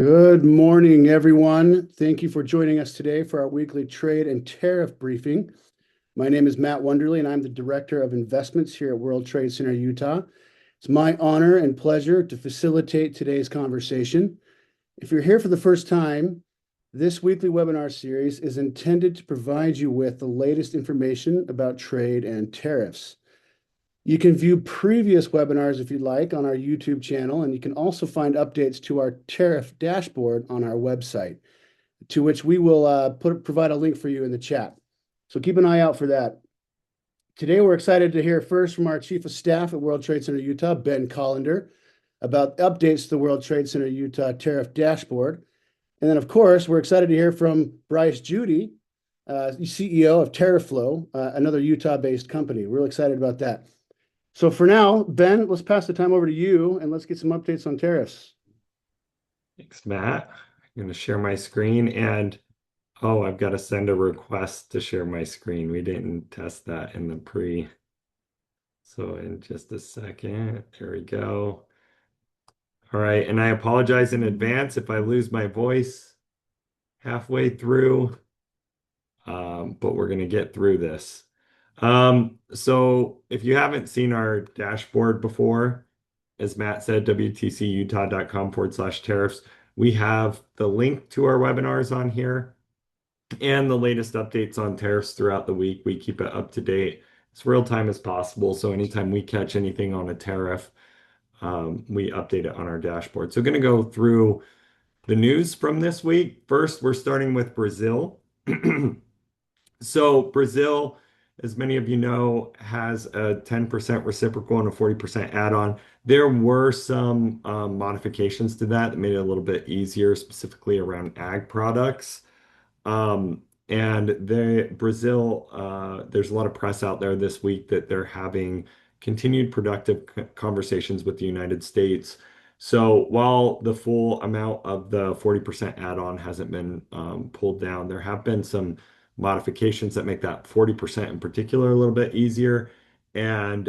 Good morning, everyone. Thank you for joining us today for our weekly trade and tariff briefing. My name is Matt Wonderly, and I'm the Director of Investments here at World Trade Center, Utah. It's my honor and pleasure to facilitate today's conversation. If you're here for the first time, this weekly webinar series is intended to provide you with the latest information about trade and tariffs. You can view previous webinars if you'd like on our YouTube channel, and you can also find updates to our tariff dashboard on our website, to which we will provide a link for you in the chat. So keep an eye out for that. Today, we're excited to hear first from our Chief of Staff at World Trade Center Utah, Ben Kolendar, about updates to the World Trade Center Utah tariff dashboard. And then, of course, we're excited to hear from Bryce Judy, CEO of Tarifflo, another Utah-based company. We're really excited about that. So for now, Ben, let's pass the time over to you and let's get some updates on tariffs. Thanks, Matt. I'm going to share my screen and I've got to send a request to share my screen. We didn't test that in the pre. So in just a second, there we go. All right, and I apologize in advance if I lose my voice halfway through, but we're going to get through this. So if you haven't seen our dashboard before, as Matt said, wtcutah.com/tariffs. We have the link to our webinars on here and the latest updates on tariffs throughout the week. We keep it up to date as real time as possible. So anytime we catch anything on a tariff, we update it on our dashboard. So going to go through the news from this week. First, we're starting with Brazil. So Brazil, as many of you know, has a 10% reciprocal and a 40% add-on. There were some modifications to that made it a little bit easier, specifically around ag products. Brazil, there's a lot of press out there this week that they're having continued productive conversations with the United States. So while the full amount of the 40% add-on hasn't been pulled down, there have been some modifications that make that 40% in particular a little bit easier, and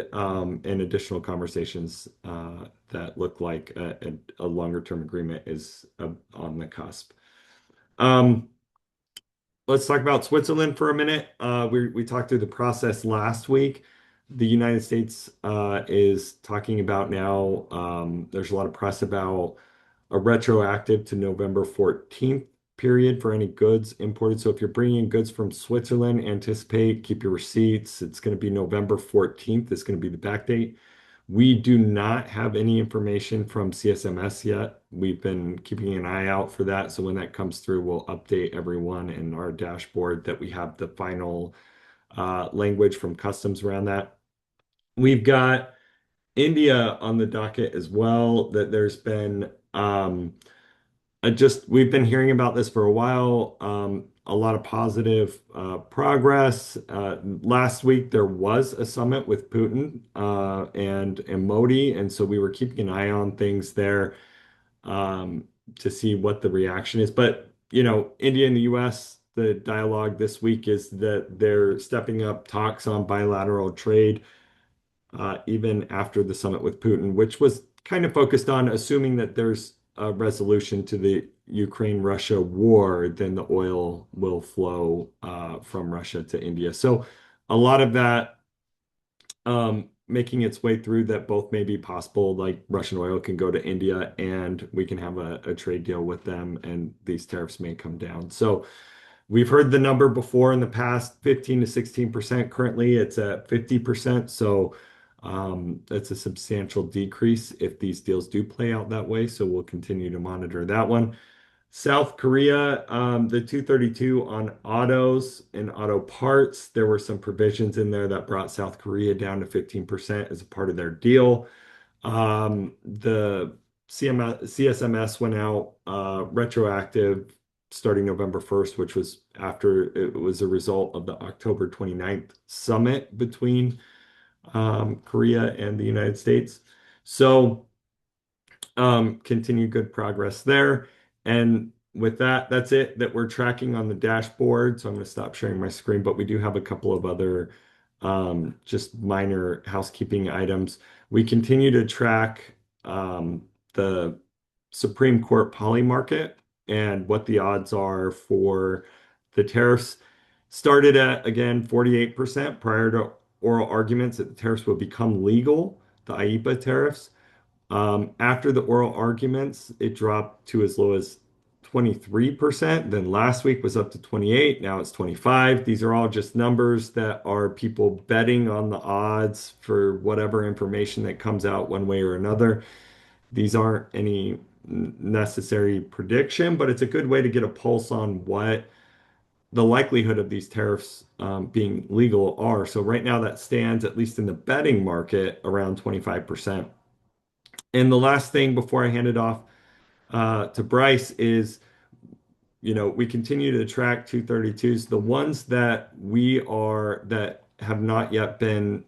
additional conversations that look like a longer term agreement is on the cusp. Um, let's talk about Switzerland for a minute. We talked through the process last week. The United States is talking about now, there's a lot of press about a retroactive to November 14th period for any goods imported. So if you're bringing goods from Switzerland, anticipate, keep your receipts. It's going to be November 14th. It's going to be the back date. We do not have any information from CSMS yet. We've been keeping an eye out for that. So when that comes through, we'll update everyone in our dashboard that we have the final language from customs around that. We've got India on the docket as well, that there's been we've been hearing about this for a while. A lot of positive progress. Last week there was a summit with Putin and Modi, and so we were keeping an eye on things there to see what the reaction is. But India and the U.S., the dialogue this week is that they're stepping up talks on bilateral trade, even after the summit with Putin, which was kind of focused on assuming that there's a resolution to the Ukraine-Russia war, then the oil will flow from Russia to India. So a lot of that making its way through that both may be possible, like Russian oil can go to India and we can have a trade deal with them and these tariffs may come down. So we've heard the number before in the past, 15 to 16%. Currently, it's at 50%. So that's a substantial decrease if these deals do play out that way. So we'll continue to monitor that one. South Korea, the 232 on autos and auto parts, there were some provisions in there that brought South Korea down to 15% as a part of their deal. The CSMS went out retroactive starting November 1st, which was after it was a result of the October 29th summit between Korea and the United States. So continued good progress there. And with that, that's it that we're tracking on the dashboard. So I'm going to stop sharing my screen, but we do have a couple of other just minor housekeeping items. We continue to track the Supreme Court poly market and what the odds are for the tariffs. Started at, again, 48% prior to oral arguments that the tariffs would become legal, the IEEPA tariffs. After the oral arguments, it dropped to as low as 23%. Then last week was up to 28. Now it's 25. These are all just numbers that are people betting on the odds for whatever information that comes out one way or another. These aren't any necessary prediction, but it's a good way to get a pulse on what the likelihood of these tariffs being legal are. So right now that stands, at least in the betting market, around 25%. And the last thing before I hand it off to Bryce is, we continue to track 232s. The ones that have not yet been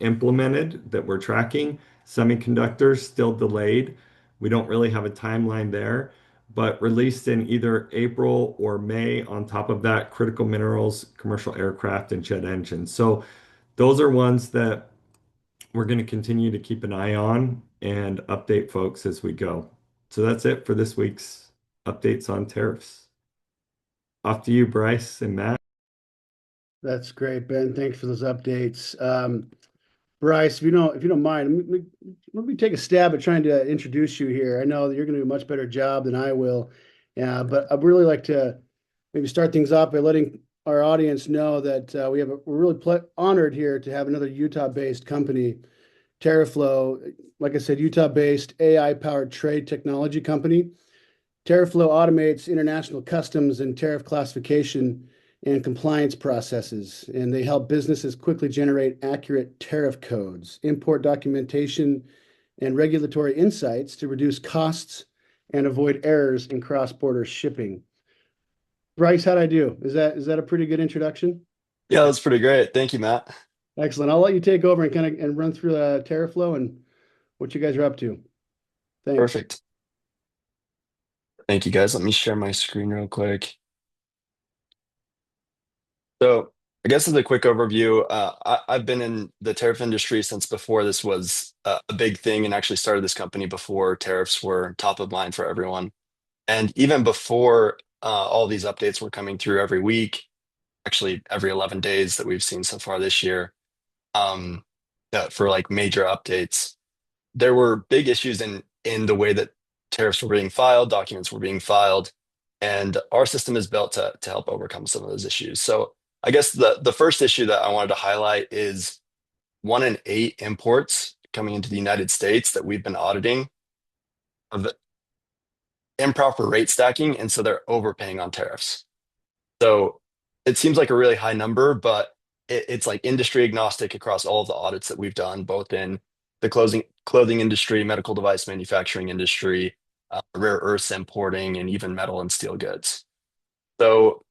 implemented that we're tracking, semiconductors still delayed. We don't really have a timeline there, but released in either April or May. On top of that, critical minerals, commercial aircraft, and jet engines. So those are ones that we're going to continue to keep an eye on and update folks as we go. So that's it for this week's updates on tariffs. Off to you, Bryce and Matt. That's great, Ben. Thanks for those updates. Bryce, if you don't mind, let me take a stab at trying to introduce you here. I know that you're going to do a much better job than I will, but I'd really like to maybe start things off by letting our audience know that we're really honored here to have another Utah-based company, Tarifflo. Like I said, Utah-based AI-powered trade technology company. Tarifflo automates international customs and tariff classification and compliance processes, and they help businesses quickly generate accurate tariff codes, import documentation, and regulatory insights to reduce costs and avoid errors in cross-border shipping. Bryce, how'd I do? Is that a pretty good introduction? Yeah, that's pretty great. Thank you, Matt. Excellent. I'll let you take over and run through Tarifflo and what you guys are up to. Thanks. Perfect. Thank you, guys. Let me share my screen real quick. So, I guess as a quick overview, I've been in the tariff industry since before this was a big thing, and actually started this company before tariffs were top of mind for everyone. And even before all these updates were coming through every week, actually every 11 days that we've seen so far this year, um, for like major updates, there were big issues in the way that tariffs were being filed, documents were being filed, and our system is built to help overcome some of those issues. So I guess the first issue that I wanted to highlight is 1 in 8 imports coming into the United States that we've been auditing of improper rate stacking, and so they're overpaying on tariffs. So it seems like a really high number, but it's like industry agnostic across all of the audits that we've done, both in the clothing industry, medical device manufacturing industry, rare earths importing, and even metal and steel goods. So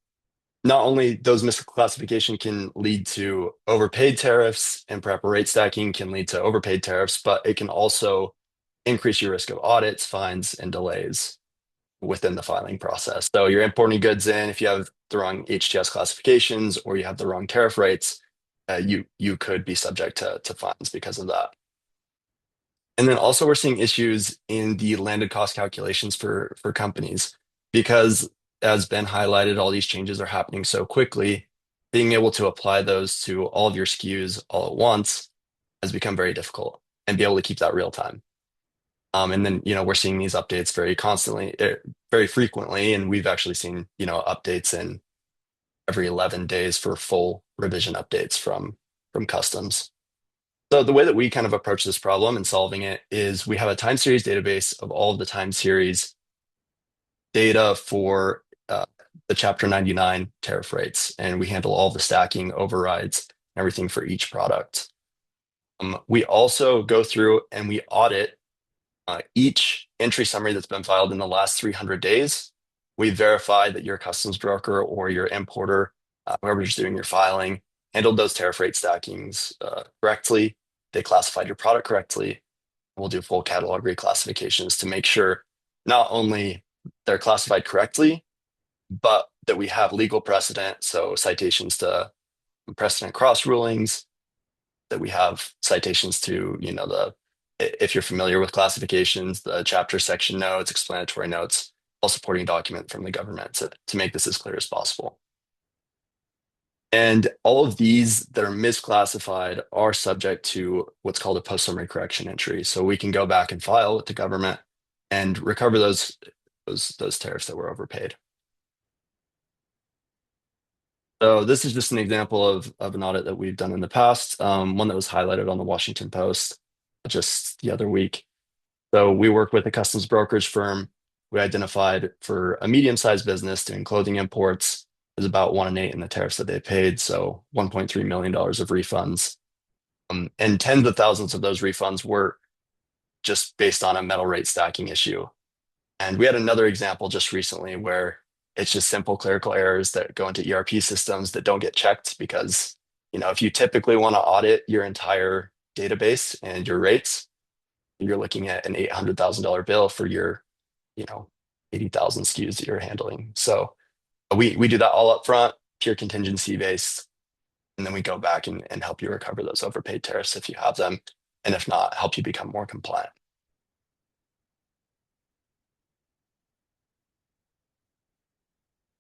not only those misclassification can lead to overpaid tariffs, improper rate stacking can lead to overpaid tariffs, but it can also increase your risk of audits, fines, and delays within the filing process. So you're importing goods in, if you have the wrong HTS classifications or you have the wrong tariff rates, you could be subject to fines because of that. And then also we're seeing issues in the landed cost calculations for companies because, as Ben highlighted, all these changes are happening so quickly. Being able to apply those to all of your SKUs all at once has become very difficult, and be able to keep that real time. And then, we're seeing these updates very constantly, very frequently, and we've actually seen, updates in every 11 days for full revision updates from customs. So the way that we kind of approach this problem and solving it is we have a time series database of all of the time series data for the Chapter 99 tariff rates, and we handle all the stacking, overrides, everything for each product. We also go through and we audit each entry summary that's been filed in the last 300 days. We verify that your customs broker or your importer, whoever's doing your filing, handled those tariff rate stackings correctly. They classified your product correctly. We'll do full catalog reclassifications to make sure not only they're classified correctly, but that we have legal precedent, so citations to precedent cross rulings, that we have citations to, the If you're familiar with classifications, the chapter section notes, explanatory notes, all supporting document from the government to make this as clear as possible. And all of these that are misclassified are subject to what's called a post-summary correction entry. So we can go back and file with the government and recover those tariffs that were overpaid. So this is just an example of an audit that we've done in the past, one that was highlighted on the Washington Post just the other week. So we worked with a customs brokerage firm. We identified for a medium-sized business doing clothing imports, there's about 1 in 8 in the tariffs that they paid, so $1.3 million of refunds. And tens of thousands of those refunds were just based on a metal rate stacking issue. And we had another example just recently where it's just simple clerical errors that go into ERP systems that don't get checked because, if you typically want to audit your entire database and your rates, you're looking at an $800,000 bill for your, 80,000 SKUs that you're handling. So we do that all up front, pure contingency based, and then we go back and help you recover those overpaid tariffs if you have them, and if not, help you become more compliant.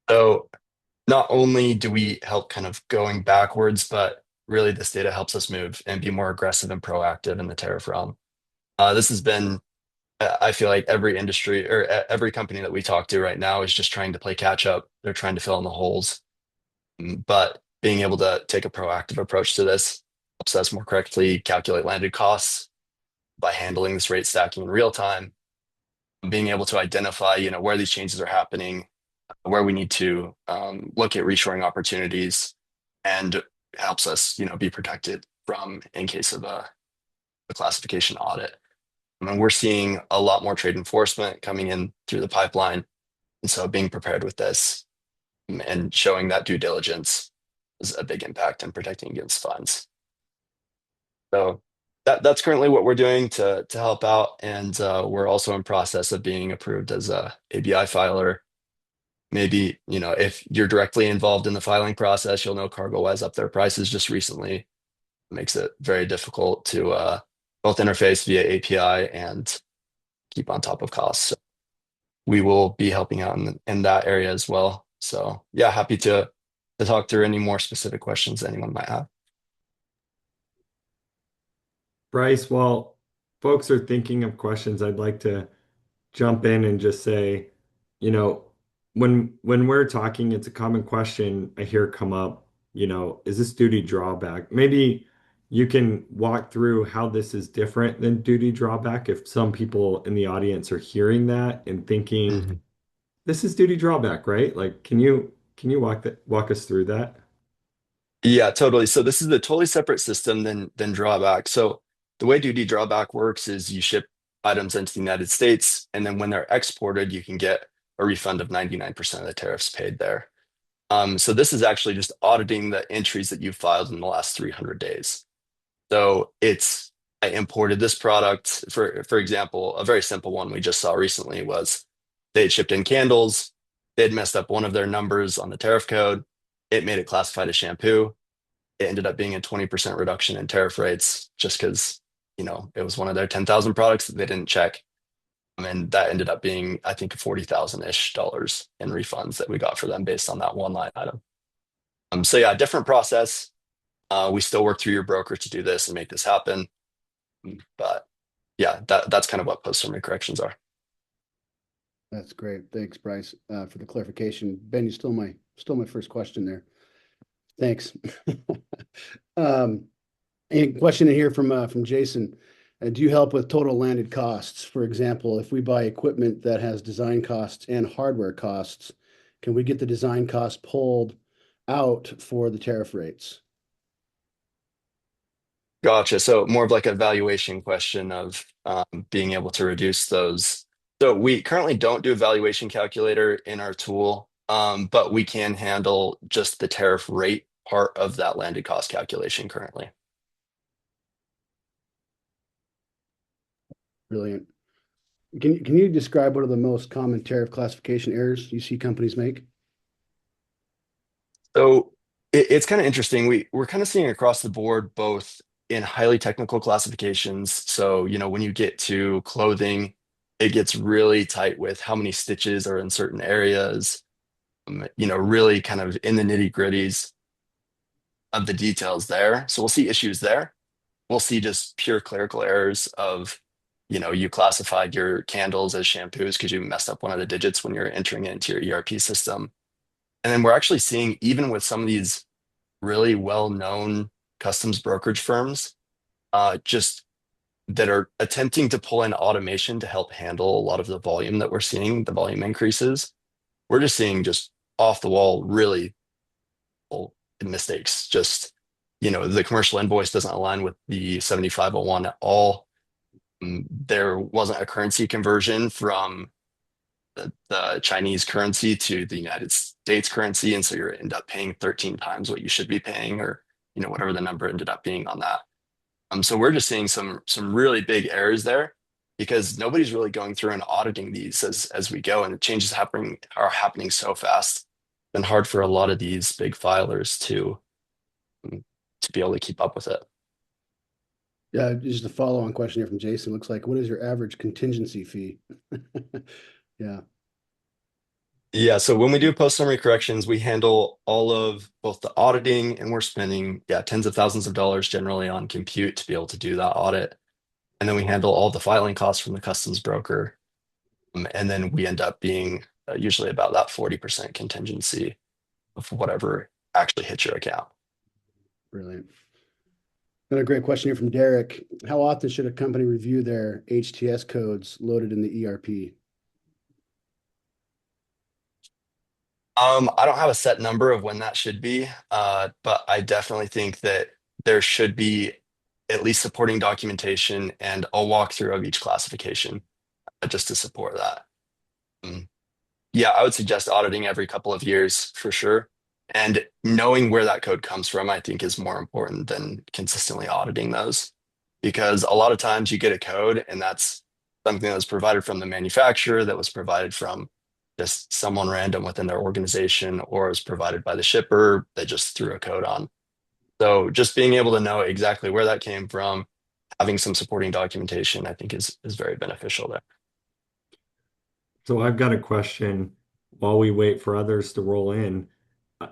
So not only do we help kind of going backwards, but really this data helps us move and be more aggressive and proactive in the tariff realm. This has been, I feel like every industry or every company that we talk to right now is just trying to play catch up. They're trying to fill in the holes. But being able to take a proactive approach to this helps us more correctly calculate landed costs by handling this rate stacking in real time, being able to identify, where these changes are happening, where we need to look at reshoring opportunities, and helps us, be protected from in case of a classification audit. I mean, we're seeing a lot more trade enforcement coming in through the pipeline. And so being prepared with this and showing that due diligence is a big impact in protecting against funds. So that's currently what we're doing to help out. And we're also in process of being approved as a ABI filer. Maybe, if you're directly involved in the filing process, you'll know CargoWise up their prices just recently. It makes it very difficult to both interface via API and keep on top of costs. So we will be helping out in that area as well. So yeah, happy to talk through any more specific questions anyone might have. Bryce, while folks are thinking of questions, I'd like to jump in and just say, you know, when we're talking, it's a common question I hear come up, is this duty drawback? Maybe you can walk through how this is different than duty drawback if some people in the audience are hearing that and thinking, Mhm. this is duty drawback, right? Like, can you walk us through that? Yeah, totally. So this is a totally separate system than drawback. So the way duty drawback works is you ship items into the United States, and then when they're exported, you can get a refund of 99% of the tariffs paid there. So this is actually just auditing the entries that you filed in the last 300 days. So I imported this product, for example, a very simple one we just saw recently was they had shipped in candles, they had messed up one of their numbers on the tariff code. It made it classified as shampoo. It ended up being a 20% reduction in tariff rates just because, it was one of their 10,000 products that they didn't check. And that ended up being, I think, 40,000-ish dollars in refunds that we got for them based on that one line item. So yeah, different process. We still work through your broker to do this and make this happen. But yeah, that's kind of what post-summary corrections are. That's great. Thanks, Bryce, for the clarification. Ben, you stole my first question there. Thanks. A question in here from Jason. Do you help with total landed costs? For example, if we buy equipment that has design costs and hardware costs, can we get the design costs pulled out for the tariff rates? Gotcha. So more of like a valuation question of being able to reduce those. So we currently don't do a valuation calculator in our tool, but we can handle just the tariff rate part of that landed cost calculation currently. Brilliant. Can you describe what are the most common tariff classification errors you see companies make? So it's kind of interesting. We're kind of seeing across the board both in highly technical classifications. So, when you get to clothing, it gets really tight with how many stitches are in certain areas, really kind of in the nitty-gritties of the details there. So we'll see issues there. We'll see just pure clerical errors of, you classified your candles as shampoos because you messed up one of the digits when you're entering it into your ERP system. And then we're actually seeing, even with some of these really well-known customs brokerage firms, just that are attempting to pull in automation to help handle a lot of the volume that we're seeing, the volume increases. We're just seeing just off the wall, really mistakes. Just, the commercial invoice doesn't align with the 7501 at all. There wasn't a currency conversion from the Chinese currency to the United States currency. And so you end up paying 13 times what you should be paying, or, whatever the number ended up being on that. So we're just seeing some really big errors there because nobody's really going through and auditing these as we go, and the changes are happening so fast. It's been hard for a lot of these big filers to be able to keep up with it. Yeah, just a follow-on question here from Jason. Looks like, what is your average contingency fee? Yeah. Yeah, so when we do post summary corrections, we handle all of both the auditing, and we're spending, tens of thousands of dollars generally on compute to be able to do that audit. And then we handle all the filing costs from the customs broker. And then we end up being usually about that 40% contingency of whatever actually hits your account. Brilliant. Another great question here from Derek. How often should a company review their HTS codes loaded in the ERP? I don't have a set number of when that should be, but I definitely think that there should be at least supporting documentation and a walkthrough of each classification just to support that. Yeah, I would suggest auditing every couple of years for sure. And knowing where that code comes from, I think, is more important than consistently auditing those. Because a lot of times you get a code and that's something that was provided from the manufacturer, that was provided from just someone random within their organization, or is provided by the shipper that just threw a code on. So just being able to know exactly where that came from, having some supporting documentation, I think is very beneficial there. So I've got a question while we wait for others to roll in.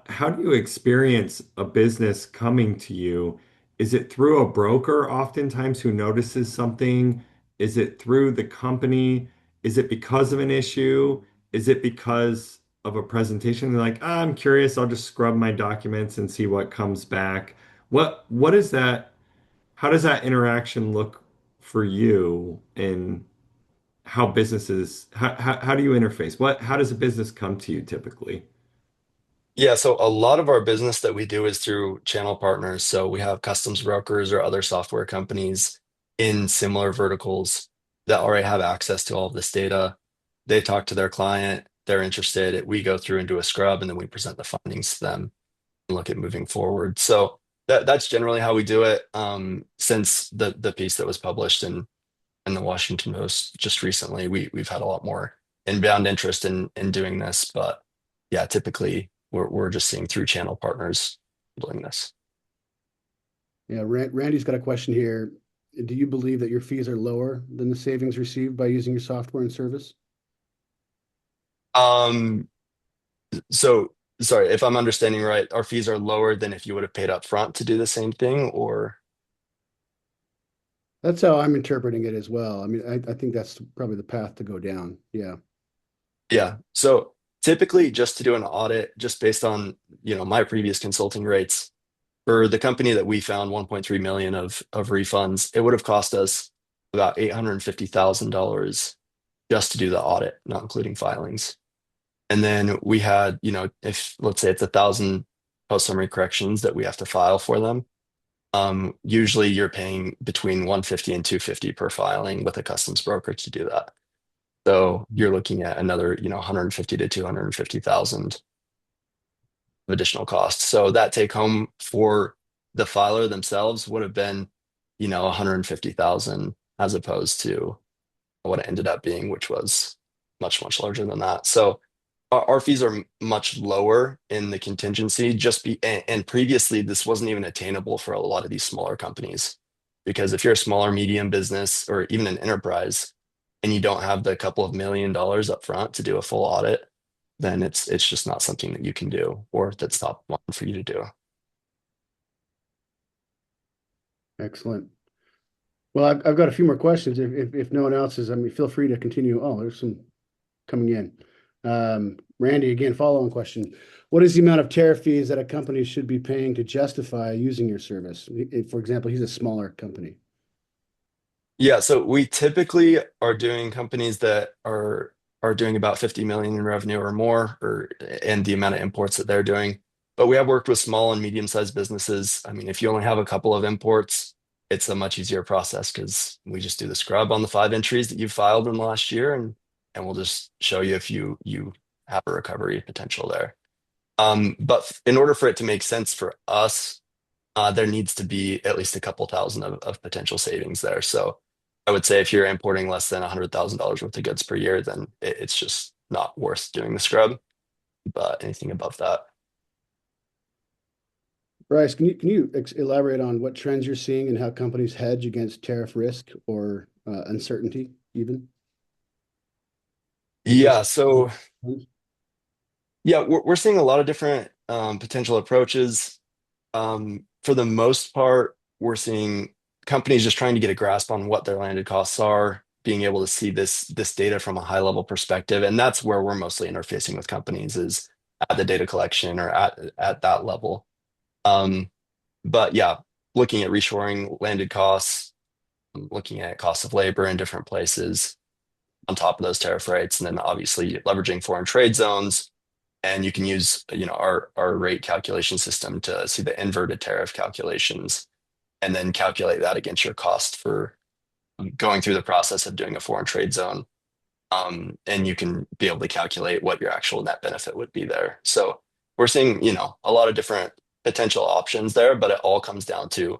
How do you experience a business coming to you? Is it through a broker oftentimes who notices something? Is it through the company? Is it because of an issue? Is it because of a presentation? They're like, I'm curious, I'll just scrub my documents and see what comes back. What is that? How does that interaction look for you in how businesses, how do you interface? How does a business come to you typically? Yeah, so a lot of our business that we do is through channel partners. So we have customs brokers or other software companies in similar verticals that already have access to all of this data. They talk to their client, they're interested. We go through and do a scrub, and then we present the findings to them and look at moving forward. So that's generally how we do it. Since the piece that was published in the Washington Post just recently, we've had a lot more inbound interest in doing this, but yeah, typically we're just seeing through channel partners doing this. Yeah, Randy's got a question here. Do you believe that your fees are lower than the savings received by using your software and service? Um, so sorry if I'm understanding right, our fees are lower than if you would have paid up front to do the same thing, or That's how I'm interpreting it as well. I mean, I think that's probably the path to go down. Yeah. yeah. So typically just to do an audit, just based on, my previous consulting rates, for the company that we found 1.3 million of refunds, it would have cost us about $850,000 just to do the audit, not including filings. And then we had, if let's say it's 1,000 post summary corrections that we have to file for them, usually you're paying between 150 and 250 per filing with a customs broker to do that. So you're looking at another, 150 to 250,000 of additional costs. So that take home for the filer themselves would have been, 150,000 as opposed to what it ended up being, which was much, much larger than that. So our fees are much lower in the contingency, and previously this wasn't even attainable for a lot of these smaller companies. Because if you're a smaller medium business or even an enterprise and you don't have the couple of $1 million up front to do a full audit, then it's just not something that you can do or that's not one for you to do. Excellent. Well, I've got a few more questions. If no one else is, I mean, feel free to continue. Oh, there's some coming in. Randy, again, follow-on question. What is the amount of tariff fees that a company should be paying to justify using your service? For example, he's a smaller company. Yeah, so we typically are doing companies that are doing about 50 million in revenue or more, or and the amount of imports that they're doing. But we have worked with small and medium-sized businesses. I mean, if you only have a couple of imports, it's a much easier process because we just do the scrub on the 5 entries that you've filed in the last year, and we'll just show you if you have a recovery potential there. But in order for it to make sense for us, there needs to be at least a couple thousand of potential savings there. So I would say if you're importing less than $100,000 worth of goods per year, then it's just not worth doing the scrub. But anything above that. Bryce, can you elaborate on what trends you're seeing and how companies hedge against tariff risk or uncertainty even? Is there Yeah, so yeah, we're seeing a lot of different potential approaches. For the most part, we're seeing companies just trying to get a grasp on what their landed costs are, being able to see this data from a high level perspective, and that's where we're mostly interfacing with companies is at the data collection or at that level. Um, but yeah, looking at reshoring landed costs, looking at cost of labor in different places on top of those tariff rates, and then obviously leveraging foreign trade zones. And you can use, our rate calculation system to see the inverted tariff calculations and then calculate that against your cost for going through the process of doing a foreign trade zone. And you can be able to calculate what your actual net benefit would be there. So we're seeing, a lot of different potential options there, but it all comes down to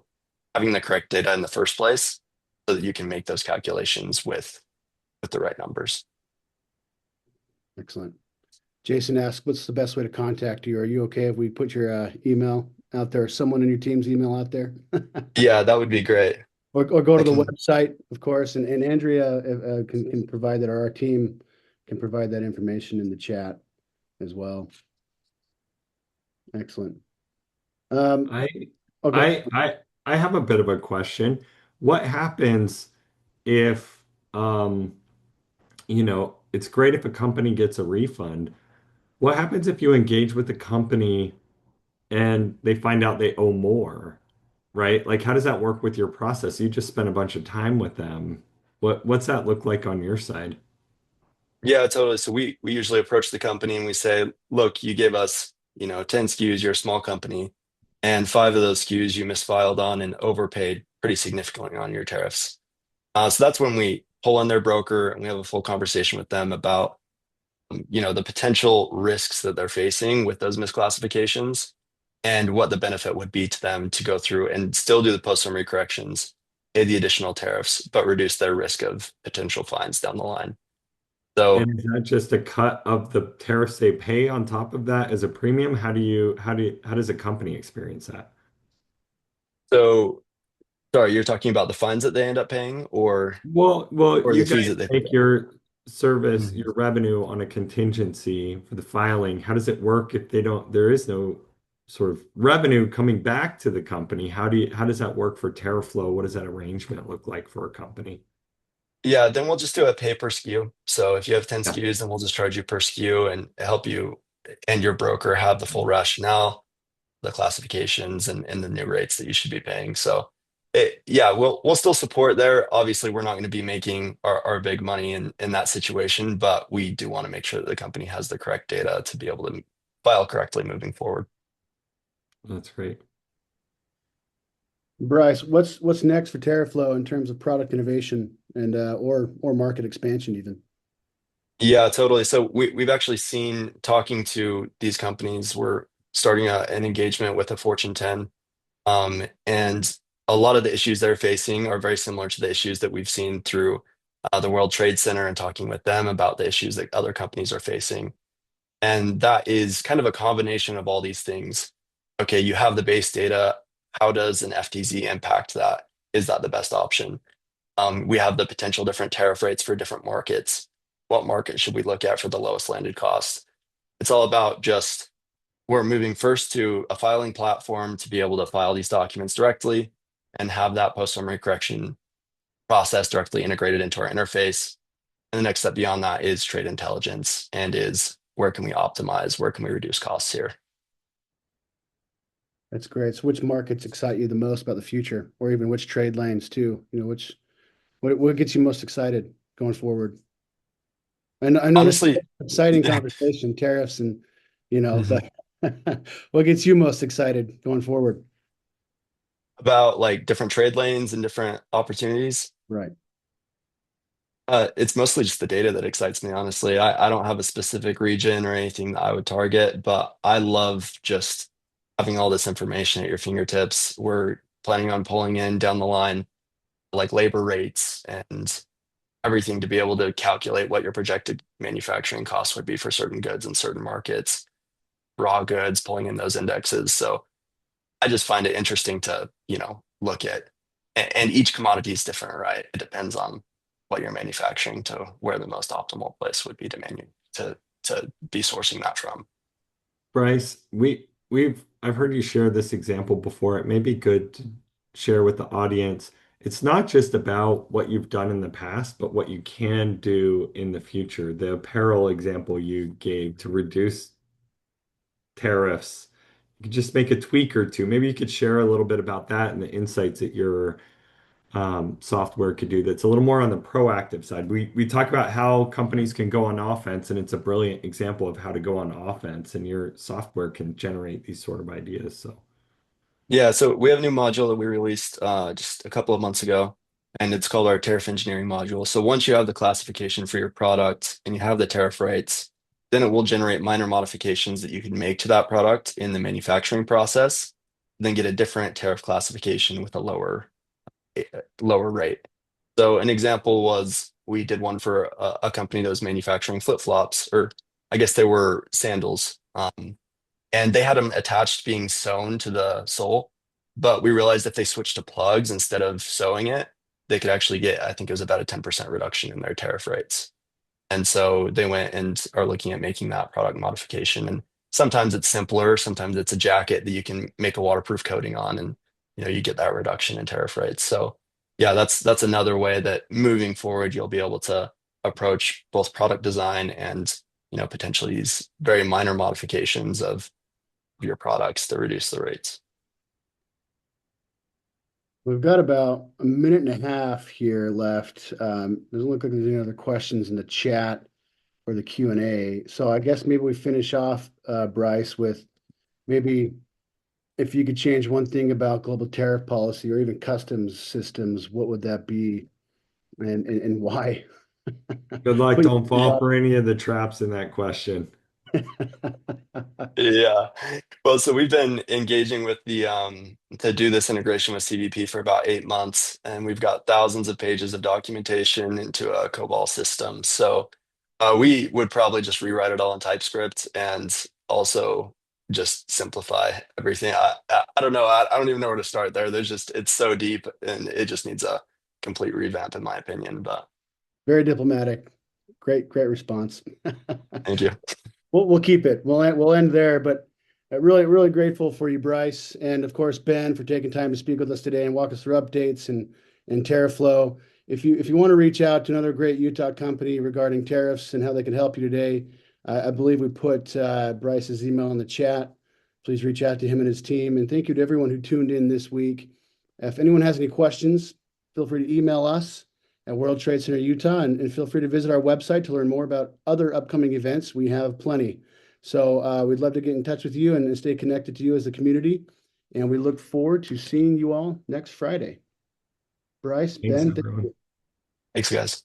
having the correct data in the first place so that you can make those calculations with the right numbers. Excellent. Jason asks, what's the best way to contact you? Are you okay if we put your email out there, someone in your team's email out there? Yeah, that would be great. Or go to I the can, website, of course, and Andrea can provide that, or our team can provide that information in the chat as well. Excellent. I Okay. I have a bit of a question. What happens if it's great if a company gets a refund. What happens if you engage with the company and they find out they owe more, right? Like how does that work with your process? You just spent a bunch of time with them. What's that look like on your side? yeah, totally. So we usually approach the company and we say, look, you gave us, 10 SKUs, you're a small company, and 5 of those SKUs you misfiled on and overpaid pretty significantly on your tariffs. So that's when we pull in their broker and we have a full conversation with them about, the potential risks that they're facing with those misclassifications and what the benefit would be to them to go through and still do the post-summary corrections, pay the additional tariffs, but reduce their risk of potential fines down the line. So And is that just a cut of the tariffs they pay on top of that as a premium? How does a company experience that? So, sorry, you're talking about the fines that they end up paying Well, or you the guys fees that they pay? make your service, Mhm. your revenue on a contingency for the filing. How does it work if there is no sort of revenue coming back to the company? How does that work for Tarifflo? What does that arrangement look like for a company? Yeah, then we'll just do a pay per SKU. So if you have 10 Yeah. SKUs, then we'll just charge you per SKU and help you and your broker have the full rationale, the classifications and the new rates that you should be paying. So yeah, we'll still support there. Obviously, we're not going to be making our big money in that situation, but we do want to make sure that the company has the correct data to be able to file correctly moving forward. That's great. Bryce, what's next for Tarifflo in terms of product innovation and or market expansion even? Yeah, totally. So we've actually seen talking to these companies, we're starting an engagement with a Fortune 10. And a lot of the issues they're facing are very similar to the issues that we've seen through the World Trade Center and talking with them about the issues that other companies are facing. And that is kind of a combination of all these things. Okay, you have the base data. How does an FTZ impact that? is that the best option? We have the potential different tariff rates for different markets. What market should we look at for the lowest landed cost? It's all about just we're moving first to a filing platform to be able to file these documents directly and have that post summary correction process directly integrated into our interface. And the next step beyond that is trade intelligence and is where can we optimize? Where can we reduce costs here? That's great. So which markets excite you the most about the future, or even which trade lanes too? What gets you most excited going forward? I know this is Honestly, an exciting conversation, tariffs and, but what gets you most excited going forward? about like different trade lanes and different opportunities. Right. It's mostly just the data that excites me, honestly. I don't have a specific region or anything that I would target, but I love just having all this information at your fingertips. We're planning on pulling in down the line like labor rates and everything to be able to calculate what your projected manufacturing costs would be for certain goods in certain markets, raw goods, pulling in those indexes. So I just find it interesting to, look at, and each commodity is different, right? It depends on what you're manufacturing to where the most optimal place would be to be sourcing that from. Bryce, I've heard you share this example before. It may be good to share with the audience. It's not just about what you've done in the past, but what you can do in the future. The apparel example you gave to reduce tariffs, you could just make a tweak or two. Maybe you could share a little bit about that and the insights that your software could do that's a little more on the proactive side. We talk about how companies can go on offense, and it's a brilliant example of how to go on offense, and your software can generate these sort of ideas. So Yeah, so we have a new module that we released just a couple of months ago, and it's called our tariff engineering module. So once you have the classification for your product and you have the tariff rates, then it will generate minor modifications that you can make to that product in the manufacturing process, then get a different tariff classification with a lower rate. So an example was we did one for a company that was manufacturing flip-flops, or I guess they were sandals. And they had them attached being sewn to the sole. But we realized if they switched to plugs instead of sewing it, they could actually get, I think it was about a 10% reduction in their tariff rates. And so they went and are looking at making that product modification. And sometimes it's simpler, sometimes it's a jacket that you can make a waterproof coating on, and you get that reduction in tariff rates. So yeah, that's another way that moving forward you'll be able to approach both product design and potentially these very minor modifications of your products to reduce the rates. We've got about a minute and a half here left. Doesn't look like there's any other questions in the chat or the Q&A. So I guess maybe we finish off, Bryce, with maybe if you could change one thing about global tariff policy or even customs systems, what would that be, and why? good luck. Put Don't fall you- for any of the traps in that question. Yeah. Well, so we've been engaging with the to do this integration with CBP for about 8 months, and we've got thousands of pages of documentation into a COBOL system. So we would probably just rewrite it all in TypeScript and also just simplify everything. I don't know. I don't even know where to start there. It's so deep and it just needs a complete revamp in my opinion. But Very diplomatic. Great response. thank you. We'll keep it. We'll end there, but really grateful for you, Bryce, and of course Ben for taking time to speak with us today and walk us through updates and Tarifflo. If you want to reach out to another great Utah company regarding tariffs and how they can help you today, I believe we put Bryce's email in the chat. Please reach out to him and his team. And thank you to everyone who tuned in this week. If anyone has any questions, feel free to email us at World Trade Center Utah, and feel free to visit our website to learn more about other upcoming events. We have plenty. So we'd love to get in touch with you and stay connected to you as a community. And we look forward to seeing you all next Friday. Bryce, Thanks, Ben, everyone. Thanks, guys.